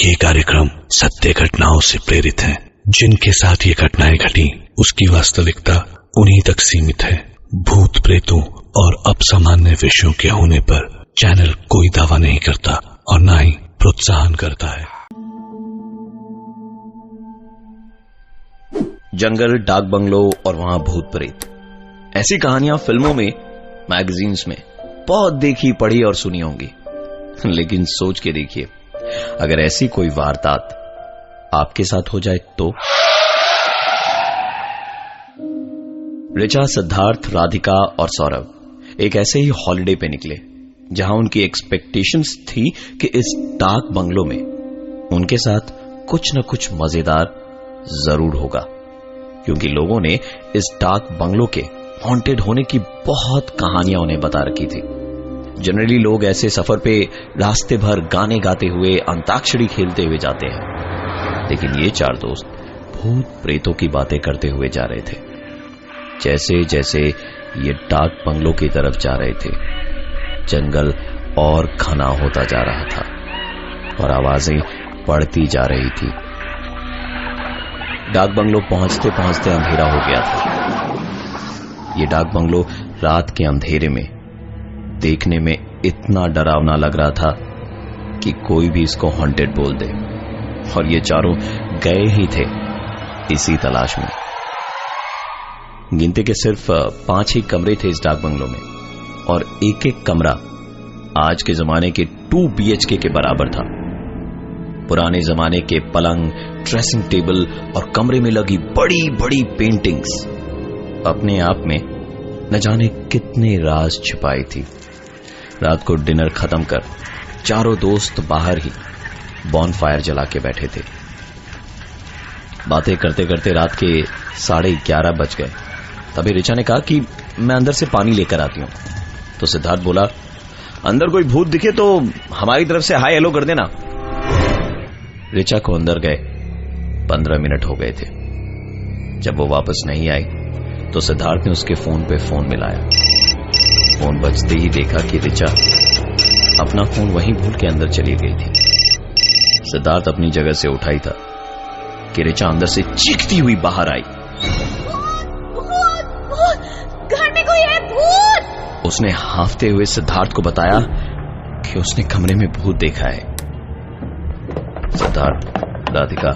ये कार्यक्रम सत्य घटनाओं से प्रेरित है। जिनके साथ ये घटनाएं घटी उसकी वास्तविकता उन्हीं तक सीमित है। भूत प्रेतों और असामान्य विषयों के होने पर चैनल कोई दावा नहीं करता और न ही प्रोत्साहन करता है। जंगल, डाक बंगलो और वहां भूत प्रेत, ऐसी कहानियां फिल्मों में, मैगजीन्स में बहुत देखी, पढ़ी और सुनी होंगी। लेकिन सोच के देखिए, अगर ऐसी कोई वारदात आपके साथ हो जाए तो। ऋचा, सिद्धार्थ, राधिका और सौरभ एक ऐसे ही हॉलिडे पे निकले जहां उनकी एक्सपेक्टेशंस थी कि इस डाक बंगलो में उनके साथ कुछ न कुछ मजेदार जरूर होगा, क्योंकि लोगों ने इस डाक बंगलो के हॉन्टेड होने की बहुत कहानियां उन्हें बता रखी थी। जनरली लोग ऐसे सफर पे रास्ते भर गाने गाते हुए, अंताक्षरी खेलते हुए जाते हैं, लेकिन ये चार दोस्त भूत प्रेतों की बातें करते हुए जा रहे थे। जैसे जैसे ये डाक बंगलो की तरफ जा रहे थे, जंगल और घना होता जा रहा था और आवाजें बढ़ती जा रही थी। डाक बंगलो पहुंचते पहुंचते अंधेरा हो गया था। ये डाक बंगलो रात के अंधेरे में देखने में इतना डरावना लग रहा था कि कोई भी इसको हॉन्टेड बोल दे। और ये चारों गए ही थे इसी तलाश में। गिनती के सिर्फ 5 ही कमरे थे इस डाक बंगलो में, और एक एक कमरा आज के जमाने के 2 BHK के बराबर था। पुराने जमाने के पलंग, ड्रेसिंग टेबल और कमरे में लगी बड़ी बड़ी पेंटिंग्स अपने आप में न जाने कितने राज छिपाई थी। रात को डिनर खत्म कर चारों दोस्त बाहर ही बॉनफायर जला के बैठे थे। बातें करते करते रात के 11:30 बज गए। तभी ऋचा ने कहा कि मैं अंदर से पानी लेकर आती हूं। तो सिद्धार्थ बोला, अंदर कोई भूत दिखे तो हमारी तरफ से हाय हेलो कर देना। ऋचा को अंदर गए 15 मिनट हो गए थे। जब वो वापस नहीं आई तो सिद्धार्थ ने उसके फोन पे फोन मिलाया। फोन बजते ही देखा कि ऋचा अपना फोन वहीं भूल के अंदर चली गई थी। सिद्धार्थ अपनी जगह से उठा ही था कि ऋचा अंदर से चीखती हुई बाहर आई। घर में कोई है, भूत! उसने हांफते हुए सिद्धार्थ को बताया कि उसने कमरे में भूत देखा है। सिद्धार्थ, राधिका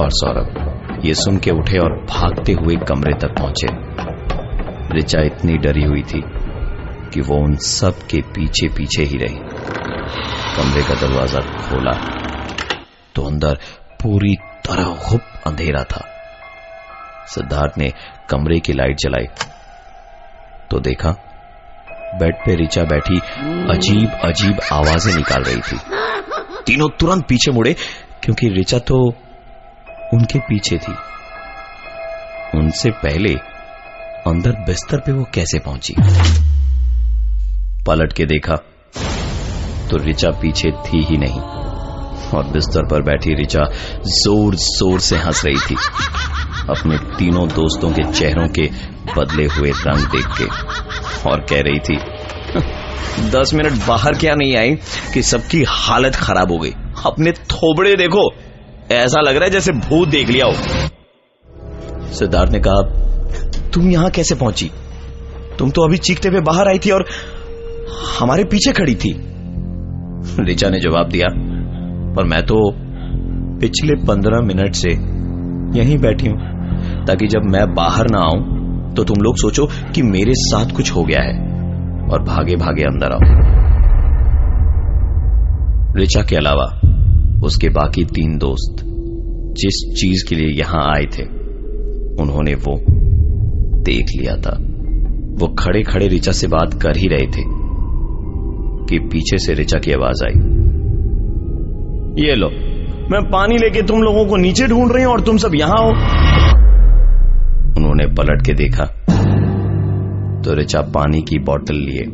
और सौरभ ये सुन के उठे और भागते हुए कमरे तक पहुंचे। ऋचा इतनी डरी हुई थी कि वो उन सब के पीछे पीछे ही रही। कमरे का दरवाजा खोला तो अंदर पूरी तरह खूब अंधेरा था। सिद्धार्थ ने कमरे की लाइट जलाई तो देखा बेड पे ऋचा बैठी अजीब अजीब आवाजें निकाल रही थी। तीनों तुरंत पीछे मुड़े, क्योंकि ऋचा तो उनके पीछे थी। उनसे पहले अंदर बिस्तर पे वो कैसे पहुंची? पलट के देखा तो ऋचा पीछे थी ही नहीं, और बिस्तर पर बैठी ऋचा जोर जोर से हंस रही थी अपने तीनों दोस्तों के चेहरों के बदले हुए रंग देख के, और कह रही थी 10 मिनट बाहर क्या नहीं आई कि सबकी हालत खराब हो गई। अपने थोबड़े देखो, ऐसा लग रहा है जैसे भूत देख लिया हो। सिद्धार्थ ने कहा, तुम यहां कैसे पहुंची? तुम तो अभी चीखते हुए बाहर आई थी और हमारे पीछे खड़ी थी। ऋचा ने जवाब दिया, पर मैं तो पिछले 15 मिनट से यहीं बैठी हूं, ताकि जब मैं बाहर ना आऊं तो तुम लोग सोचो कि मेरे साथ कुछ हो गया है और भागे भागे अंदर आओ। ऋचा के अलावा उसके बाकी 3 दोस्त जिस चीज के लिए यहां आए थे उन्होंने वो देख लिया था। वो खड़े खड़े ऋचा से बात कर ही रहे थे कि पीछे से ऋचा की आवाज आई, ये लो, मैं पानी लेके तुम लोगों को नीचे ढूंढ रही हूं और तुम सब यहां हो। उन्होंने पलट के देखा तो ऋचा पानी की बोतल लिए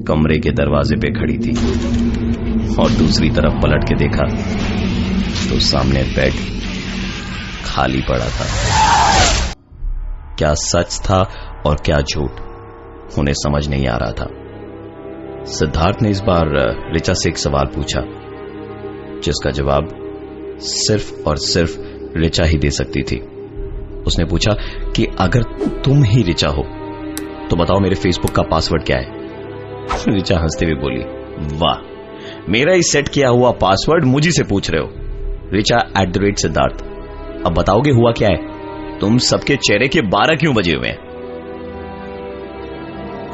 कमरे के दरवाजे पे खड़ी थी, और दूसरी तरफ पलट के देखा तो सामने बेड खाली पड़ा था। क्या सच था और क्या झूठ, उन्हें समझ नहीं आ रहा था। सिद्धार्थ ने इस बार ऋचा से एक सवाल पूछा, जिसका जवाब सिर्फ और सिर्फ ऋचा ही दे सकती थी। उसने पूछा कि अगर तुम ही ऋचा हो तो बताओ मेरे फेसबुक का पासवर्ड क्या है। ऋचा हंसते हुए बोली, वाह, मेरा ही सेट किया हुआ पासवर्ड मुझे से पूछ रहे हो। ऋचा @सिद्धार्थ, अब बताओगे हुआ क्या है? तुम सबके चेहरे के 12 क्यों बजे हुए हैं?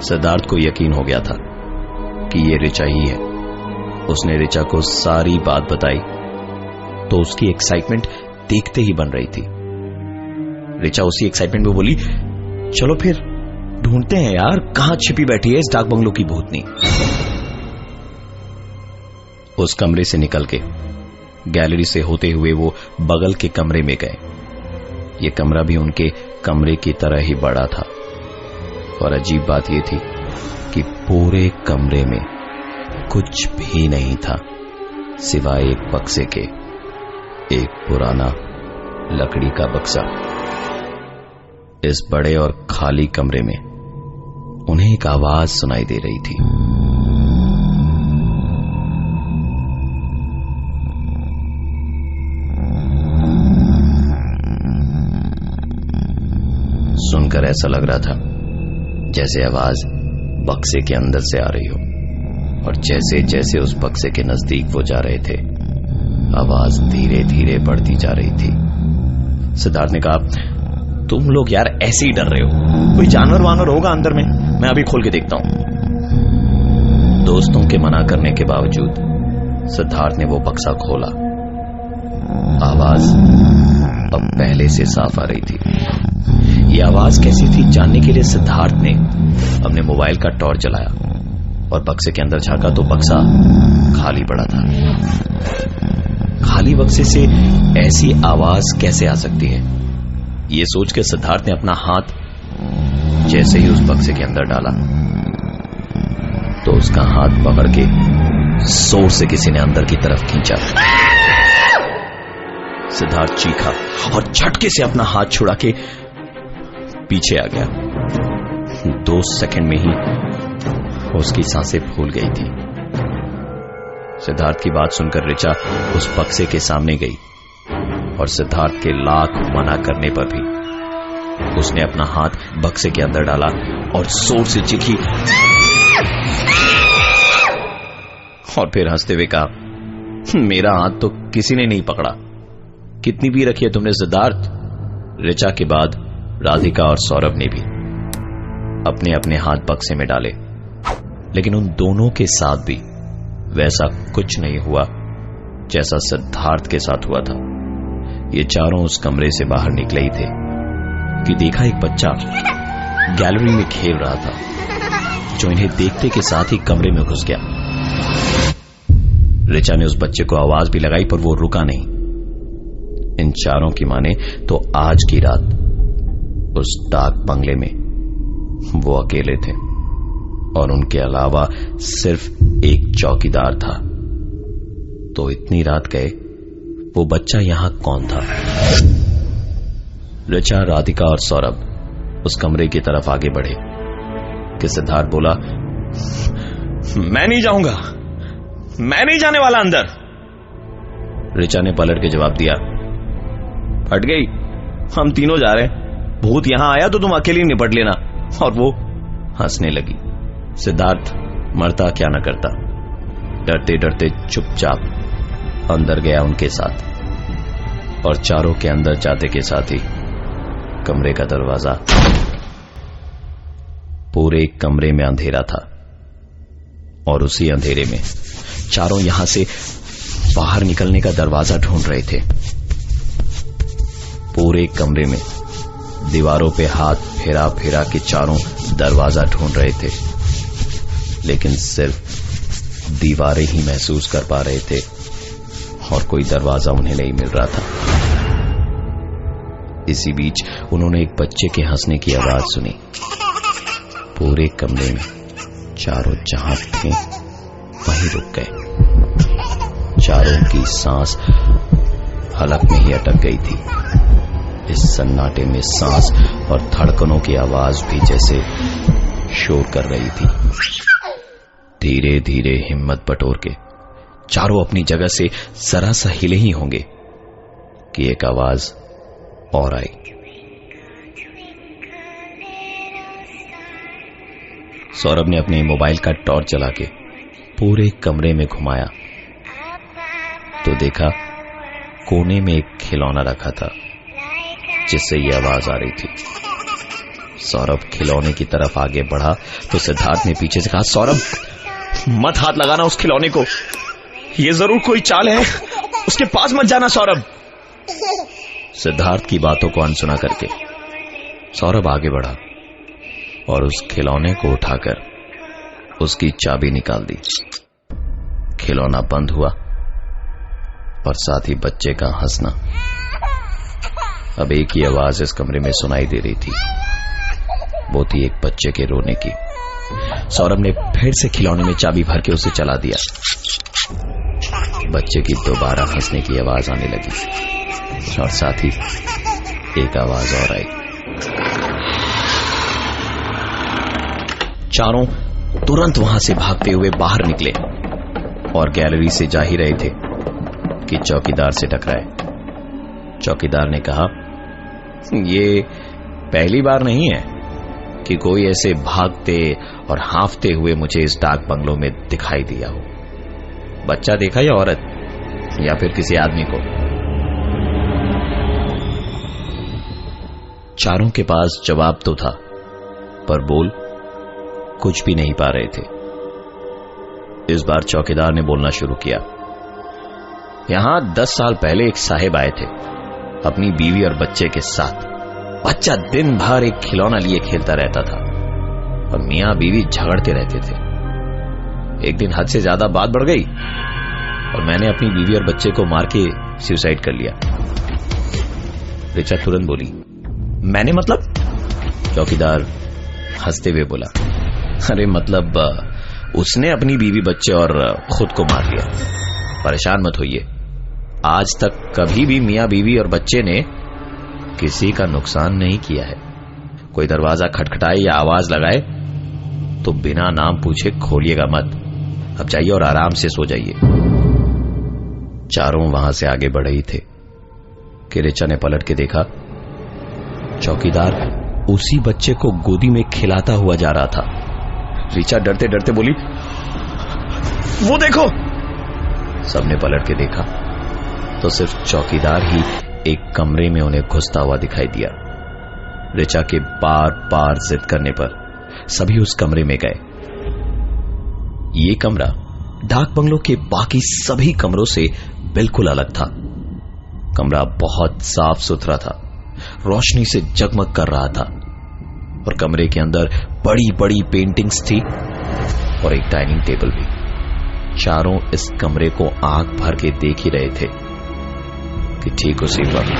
सिद्धार्थ को यकीन हो गया था कि ये ऋचा ही है। उसने ऋचा को सारी बात बताई तो उसकी एक्साइटमेंट देखते ही बन रही थी। ऋचा उसी एक्साइटमेंट में बोली, चलो फिर ढूंढते हैं यार, कहां छिपी बैठी है इस डाक बंगलों की भूतनी। उस कमरे से निकल के गैलरी से होते हुए वो बगल के कमरे में गए। ये कमरा भी उनके कमरे की तरह ही बड़ा था और अजीब बात यह थी कि पूरे कमरे में कुछ भी नहीं था सिवाय एक बक्से के, एक पुराना लकड़ी का बक्सा। इस बड़े और खाली कमरे में उन्हें एक आवाज सुनाई दे रही थी। सुनकर ऐसा लग रहा था जैसे आवाज बक्से के अंदर से आ रही हो, और जैसे जैसे उस बक्से के नजदीक वो जा रहे थे आवाज धीरे धीरे बढ़ती जा रही थी। सिद्धार्थ ने कहा, तुम लोग यार ऐसे ही डर रहे हो, कोई जानवर वानवर होगा अंदर में, मैं अभी खोल के देखता हूं। दोस्तों के मना करने के बावजूद सिद्धार्थ ने वो बक्सा खोला। आवाज अब पहले से साफ आ रही थी। ये आवाज कैसी थी जानने के लिए सिद्धार्थ ने अपने मोबाइल का टॉर्च जलाया और बक्से के अंदर झांका तो बक्सा खाली पड़ा था। खाली बक्से से ऐसी आवाज कैसे आ सकती है, ये सोचकर सिद्धार्थ ने अपना हाथ जैसे ही उस बक्से के अंदर डाला तो उसका हाथ पकड़ के जोर से किसी ने अंदर की तरफ खींचा। सिद्धार्थ चीखा और झटके से अपना हाथ छुड़ा के पीछे आ गया। 2 सेकंड में ही उसकी सांसें फूल गई थी। सिद्धार्थ की बात सुनकर ऋचा उस बक्से के सामने गई और सिद्धार्थ के लाख मना करने पर भी उसने अपना हाथ बक्से के अंदर डाला और जोर से चीखी और फिर हंसते हुए कहा, मेरा हाथ तो किसी ने नहीं पकड़ा। कितनी भी रखी है तुमने सिद्धार्थ? ऋचा के बाद राधिका और सौरभ ने भी अपने अपने हाथ बक्से में डाले, लेकिन उन दोनों के साथ भी वैसा कुछ नहीं हुआ जैसा सिद्धार्थ के साथ हुआ था। ये चारों उस कमरे से बाहर निकले ही थे कि देखा एक बच्चा गैलरी में खेल रहा था, जो इन्हें देखते के साथ ही कमरे में घुस गया। ऋचा ने उस बच्चे को आवाज भी लगाई पर वो रुका नहीं। इन चारों की माने तो आज की रात उस डाक बंगले में वो अकेले थे और उनके अलावा सिर्फ एक चौकीदार था। तो इतनी रात गए वो बच्चा यहां कौन था? ऋचा, राधिका और सौरभ उस कमरे की तरफ आगे बढ़े कि सिद्धार्थ बोला, मैं नहीं जाऊंगा, मैं नहीं जाने वाला अंदर। ऋचा ने पलट के जवाब दिया, हट गई, हम तीनों जा रहे हैं, भूत यहां आया तो तुम अकेली निपट लेना। और वो हंसने लगी। सिद्धार्थ मरता क्या न करता, डरते डरते चुपचाप अंदर गया उनके साथ और चारों के अंदर जाते के साथ ही कमरे का दरवाजा, पूरे कमरे में अंधेरा था और उसी अंधेरे में चारों यहां से बाहर निकलने का दरवाजा ढूंढ रहे थे। पूरे कमरे में दीवारों पे हाथ फेरा फेरा के चारों दरवाजा ढूंढ रहे थे, लेकिन सिर्फ दीवारें ही महसूस कर पा रहे थे और कोई दरवाजा उन्हें नहीं मिल रहा था। इसी बीच उन्होंने एक बच्चे के हंसने की आवाज सुनी। पूरे कमरे में चारों जहां थे वहीं रुक गए। चारों की सांस हलक में ही अटक गई थी। इस सन्नाटे में सांस और धड़कनों की आवाज भी जैसे शोर कर रही थी। धीरे धीरे हिम्मत बटोर के चारों अपनी जगह से जरा सा हिले ही होंगे कि एक आवाज और आई। सौरभ ने अपने मोबाइल का टॉर्च जला के पूरे कमरे में घुमाया तो देखा कोने में एक खिलौना रखा था जिससे ये आवाज आ रही थी। सौरभ खिलौने की तरफ आगे बढ़ा तो सिद्धार्थ ने पीछे से कहा, सौरभ मत हाथ लगाना उस खिलौने को, ये जरूर कोई चाल है, उसके पास मत जाना सौरभ। सिद्धार्थ की बातों को अनसुना करके सौरभ आगे बढ़ा और उस खिलौने को उठाकर उसकी चाबी निकाल दी। खिलौना बंद हुआ और साथ ही बच्चे का हंसना। अब एक ही आवाज इस कमरे में सुनाई दे रही थी, वो थी एक बच्चे के रोने की। सौरभ ने फिर से खिलौने में चाबी भर के उसे चला दिया। बच्चे की दोबारा हंसने की आवाज आने लगी और साथ ही एक आवाज और आई। चारों तुरंत वहां से भागते हुए बाहर निकले और गैलरी से जा ही रहे थे कि चौकीदार से टकराए। चौकीदार ने कहा, ये पहली बार नहीं है कि कोई ऐसे भागते और हांफते हुए मुझे इस डाक बंगलों में दिखाई दिया हो। बच्चा देखा या औरत या फिर किसी आदमी को? चारों के पास जवाब तो था पर बोल कुछ भी नहीं पा रहे थे। इस बार चौकीदार ने बोलना शुरू किया। यहां 10 साल पहले एक साहिब आए थे अपनी बीवी और बच्चे के साथ। बच्चा दिन भर एक खिलौना लिए खेलता रहता था और मियां बीवी झगड़ते रहते थे। एक दिन हद से ज्यादा बात बढ़ गई और मैंने अपनी बीवी और बच्चे को मार के सुसाइड कर लिया। रिचा तुरंत बोली, मैंने मतलब? चौकीदार हंसते हुए बोला, अरे मतलब उसने अपनी बीवी बच्चे और खुद को मार लिया। परेशान मत होइए, आज तक कभी भी मियां बीवी और बच्चे ने किसी का नुकसान नहीं किया है। कोई दरवाजा खटखटाए या आवाज लगाए तो बिना नाम पूछे खोलिएगा मत। अब जाइए और आराम से सो जाइए। चारों वहां से आगे बढ़े ही थे कि रिचा ने पलट के देखा, चौकीदार उसी बच्चे को गोदी में खिलाता हुआ जा रहा था। रिचा डरते डरते बोली, वो देखो। सबने पलट के देखा तो सिर्फ चौकीदार ही एक कमरे में उन्हें घुसता हुआ दिखाई दिया। रिचा के बार बार जिद करने पर सभी उस कमरे में गए। ये कमरा डाक बंगलों के बाकी सभी कमरों से बिल्कुल अलग था। कमरा बहुत साफ सुथरा था, रोशनी से जगमग कर रहा था और कमरे के अंदर बड़ी बड़ी पेंटिंग्स थी और एक डाइनिंग टेबल भी। चारों इस कमरे को आंख भर के देख ही रहे थे कि ठीक उसी वक्त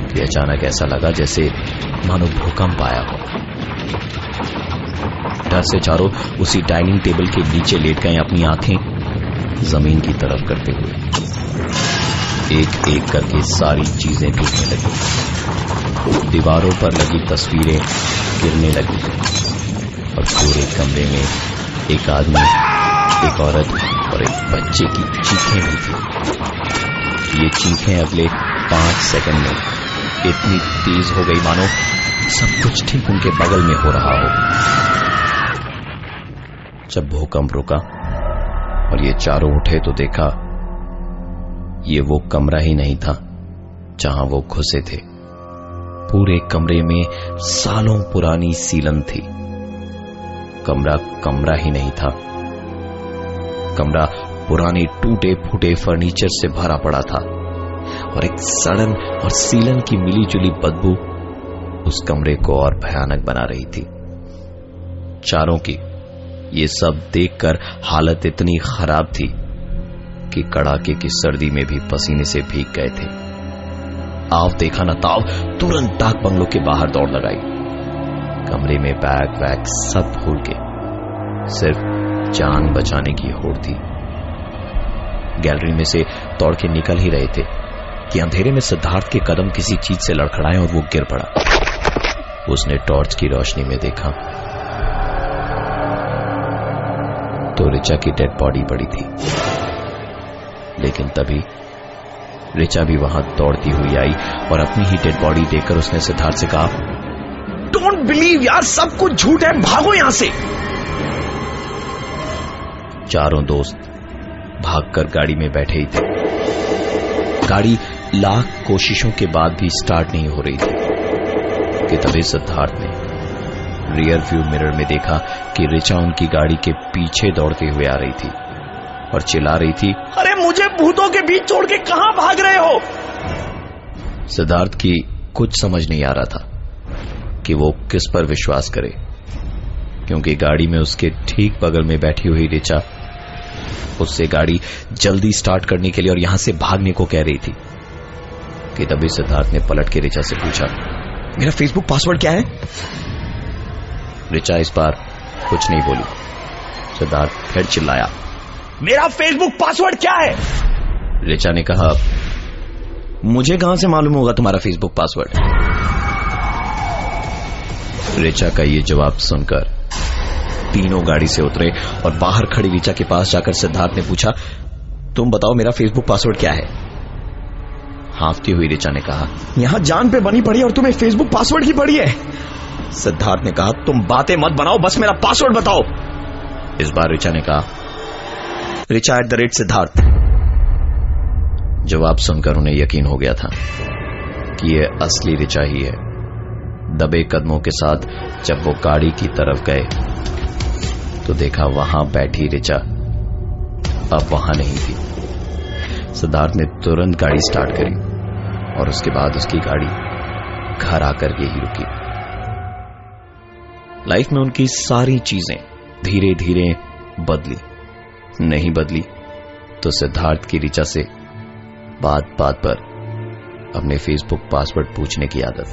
कि अचानक ऐसा लगा जैसे मानो भूकंप आया हो। डर से चारों उसी डाइनिंग टेबल के नीचे लेट गए, अपनी आंखें जमीन की तरफ करते हुए। एक एक करके सारी चीजें टूटने लगी, दीवारों पर लगी तस्वीरें गिरने लगी और पूरे कमरे में एक आदमी, एक औरत और एक बच्चे की चीखें भी थी। ये चीखें अगले 5 सेकंड में इतनी तेज हो गई मानो सब कुछ ठीक उनके बगल में हो रहा हो। जब भूकंप रुका और ये चारों उठे तो देखा ये वो कमरा ही नहीं था जहां वो घुसे थे। पूरे कमरे में सालों पुरानी सीलन थी। कमरा कमरा ही नहीं था, कमरा पुराने टूटे फूटे फर्नीचर से भरा पड़ा था और एक सड़न और सीलन की मिली जुली बदबू उस कमरे को और भयानक बना रही थी। चारों की ये सब देखकर हालत इतनी खराब थी कि कड़ाके की सर्दी में भी पसीने से भीग गए थे। आव देखा न ताव तुरंत डाक बंगलों के बाहर दौड़ लगाई। कमरे में बैग वैग सब भूल के सिर्फ जान बचाने की होड़ थी। गैलरी में से दौड़ के निकल ही रहे थे कि अंधेरे में सिद्धार्थ के कदम किसी चीज से लड़खड़ाए और वो गिर पड़ा। उसने टॉर्च की रोशनी में देखा तो रिचा की डेड बॉडी पड़ी थी। लेकिन तभी रिचा भी वहां दौड़ती हुई आई और अपनी ही डेड बॉडी देखकर उसने सिद्धार्थ से कहा, डोंट बिलीव यार, सब कुछ झूठ है, भागो यहां से। चारों दोस्त भागकर गाड़ी में बैठे ही थे। गाड़ी लाख कोशिशों के बाद भी स्टार्ट नहीं हो रही थी कि तभी सिद्धार्थ ने रियर व्यू मिरर में देखा कि रिचा उनकी गाड़ी के पीछे दौड़ते हुए आ रही थी और चिल्ला रही थी, अरे मुझे भूतों के बीच छोड़ के कहां भाग रहे हो? सिद्धार्थ की कुछ समझ नहीं आ रहा था कि वो किस पर विश्वास करे, क्योंकि गाड़ी में उसके ठीक बगल में बैठी हुई रिचा उससे गाड़ी जल्दी स्टार्ट करने के लिए और यहां से भागने को कह रही थी कि तभी सिद्धार्थ ने पलट के रिचा से पूछा, मेरा फेसबुक पासवर्ड क्या है? रिचा इस बार कुछ नहीं बोली। सिद्धार्थ फिर चिल्लाया, मेरा फेसबुक पासवर्ड क्या है? रिचा ने कहा, मुझे कहां से मालूम होगा तुम्हारा फेसबुक पासवर्ड? रिचा का ये जवाब सुनकर तीनों गाड़ी से उतरे और बाहर खड़ी रिचा के पास जाकर सिद्धार्थ ने पूछा, तुम बताओ मेरा फेसबुक पासवर्ड क्या है? हांफती हुई रिचा ने कहा, यहां जान पे बनी पड़ी और तुम्हें फेसबुक पासवर्ड की पड़ी है। सिद्धार्थ ने कहा, तुम बातें मत बनाओ, बस मेरा पासवर्ड बताओ। इस बार रिचा ने कहा, Richa@Siddharth। जवाब सुनकर उन्हें यकीन हो गया था कि यह असली रिचा ही है। दबे कदमों के साथ जब वो गाड़ी की तरफ गए तो देखा वहां बैठी रिचा अब वहां नहीं थी। सिद्धार्थ ने तुरंत गाड़ी स्टार्ट करी और उसके बाद उसकी गाड़ी घर आकर के ही रुकी। लाइफ में उनकी सारी चीजें धीरे धीरे बदली। नहीं बदली तो सिद्धार्थ की रिचा से बात बात पर अपने फेसबुक पासवर्ड पूछने की आदत।